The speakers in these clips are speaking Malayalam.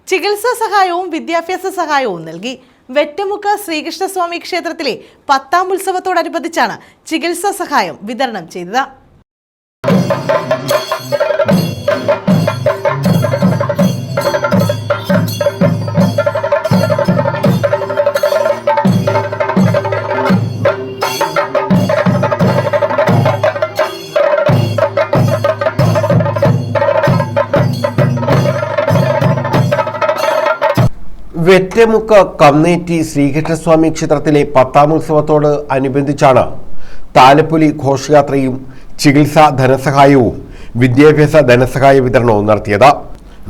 ചികിത്സാ സഹായവും വിദ്യാഭ്യാസ സഹായവും നൽകി. വെറ്റമുക്ക് ശ്രീകൃഷ്ണസ്വാമി ക്ഷേത്രത്തിലെ 10ാം ഉത്സവത്തോടനുബന്ധിച്ചാണ് ചികിത്സാ സഹായം വിതരണം ചെയ്തത്. വെറ്റമുക്ക് കന്നേറ്റി ശ്രീകൃഷ്ണസ്വാമി ക്ഷേത്രത്തിലെ 10ാം ഉത്സവത്തോട് അനുബന്ധിച്ചാണ് താലപ്പൊലി ഘോഷയാത്രയും ചികിത്സാ ധനസഹായവും വിദ്യാഭ്യാസ ധനസഹായ വിതരണവും നടത്തിയത്.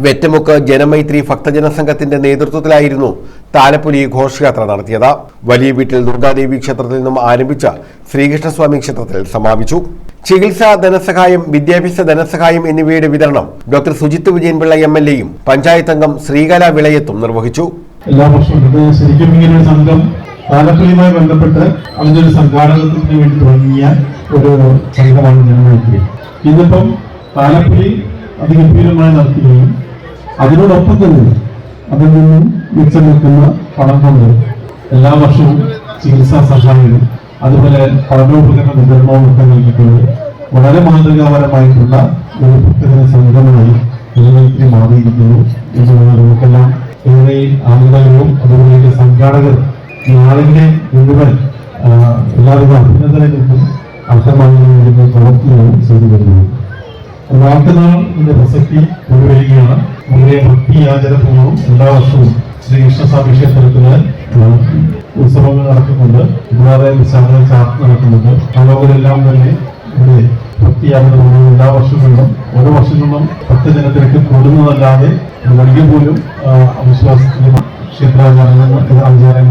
വെറ്റമുക്ക് ജനമൈത്രി ഭക്തജന സംഘത്തിന്റെ നേതൃത്വത്തിലായിരുന്നു താലപ്പൊലി ഘോഷയാത്ര നടത്തിയത്. വലിയ വീട്ടിൽ ദുർഗാദേവി ക്ഷേത്രത്തിൽ നിന്നും ആരംഭിച്ച ശ്രീകൃഷ്ണസ്വാമി ക്ഷേത്രത്തിൽ സമാപിച്ചു. ചികിത്സാ ധനസഹായം, വിദ്യാഭ്യാസ ധനസഹായം എന്നിവയുടെ വിതരണം ഡോക്ടർ സുജിത്ത് വിജയൻപിള്ള MLA യും പഞ്ചായത്ത് അംഗം ശ്രീകല വിളയത്തും നിർവഹിച്ചു. എല്ലാ വർഷവും ശരിക്കും ഇങ്ങനെ ഒരു സംഘം താലപ്പൊലിയുമായി ബന്ധപ്പെട്ട് അതിന്റെ ഒരു സംഘാടനത്തിന് വേണ്ടി തുടങ്ങിയ ഒരു സംഘമാണ് ജനമൈത്രി. ഇന്നിപ്പം താലപ്പൊലി അതിഗംഭീരമായി നടത്തുകയും അതിനോടൊപ്പം തന്നെ അതിൽ നിന്നും മിച്ചം നിൽക്കുന്ന പണം കൊണ്ട് എല്ലാ വർഷവും ചികിത്സാ സഹായവും അതുപോലെ പഠനോപകരണ വിതരണവും ഒക്കെ നൽകിക്കൊണ്ട് വളരെ മാതൃകാപരമായിട്ടുള്ള ഒരു ഭക്തജന സംഘമായി ജനമൈത്രി മാറിയിരിക്കുന്നു എന്നുള്ളത് നമുക്കെല്ലാം ഏറെ ആനന്ദകരവും അതുപോലെ സംഘാടകർ നാളിന്റെ മുഴുവൻ എല്ലാവിധ അഭിനന്ദനങ്ങൾക്കും അർഹമായി വേണ്ടുന്ന പ്രവർത്തനവും ചെയ്തു വരുന്നു. നാൾക്കുനാളിന്റെ പ്രസക്തി കൊണ്ടുവരികയാണ്. വളരെ ഭക്തി ആചാരപൂർവ്വം എല്ലാ വർഷവും ശ്രീകൃഷ്ണസ്വാമി ക്ഷേത്രത്തിന് ഉത്സവങ്ങൾ നടക്കുന്നുണ്ട്. കൂടാതെ വിശാല ചാർട്ട് നടക്കുന്നുണ്ട്. ആളുകളെല്ലാം തന്നെ ഇവിടെ ഭക്തി ആചാരപൂർവ്വം എല്ലാ വർഷങ്ങളിലും ഓരോ വർഷങ്ങളിലും ഭക്തജനത്തിലേക്ക് കൂടുന്നതല്ലാതെ വലിയ പോലും അവിശ്വാസത്തിലും ക്ഷേത്രാചാരങ്ങൾ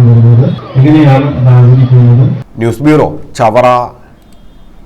വരുന്നത് എങ്ങനെയാണ് അത് ആചരിക്കുന്നത്. News bureau, Chavara.